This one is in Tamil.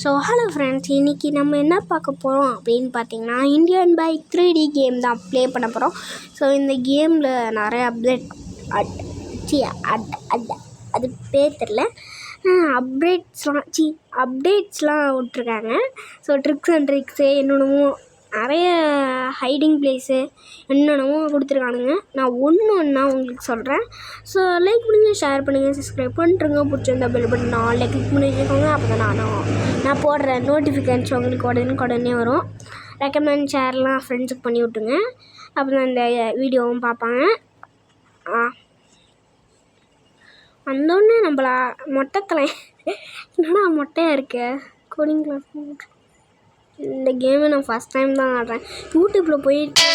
ஸோ ஹலோ ஃப்ரெண்ட்ஸ், இன்றைக்கி நம்ம என்ன பார்க்க போகிறோம் அப்படின்னு பார்த்தீங்கன்னா, இந்தியன் பைக் 3D கேம் தான் ப்ளே பண்ண போகிறோம். ஸோ இந்த கேமில் நிறைய அது பேர் தெரில, அப்டேட்ஸ்லாம் விட்ருக்காங்க. ஸோ ட்ரிக்ஸ் அண்ட் ட்ரிக்ஸு என்னென்னமோ நிறைய ஹைடிங் பிளேஸு என்னென்னமோ கொடுத்துருக்கானுங்க. நான் ஒன்றா உங்களுக்கு சொல்கிறேன். ஸோ லைக் பண்ணுங்கள், ஷேர் பண்ணுங்கள், சப்ஸ்கிரைப் பண்ணிட்டுருங்க. பிடிச்சிருந்தா பெல் பட்டன் ஆல்ல கிளிக் பண்ணி வச்சுக்கோங்க. அப்போ தான் நான் போடுற நோட்டிஃபிகேஷன் உங்களுக்கு உடனே வரும். ரெக்கமெண்ட் ஷேர்லாம் ஃப்ரெண்ட்ஸுக்கு பண்ணி விட்டுங்க. அப்போ தான் இந்த வீடியோவும் பார்ப்பாங்க. வந்தோடனே நம்மளா மொட்டைத்தலை என்னடா மொட்டையாக இருக்கு கோடிங் கிளாஸ். இந்த கேமை நான் ஃபஸ்ட் டைம் தான் ஆடுறேன். யூடியூப்பில் போயிட்டு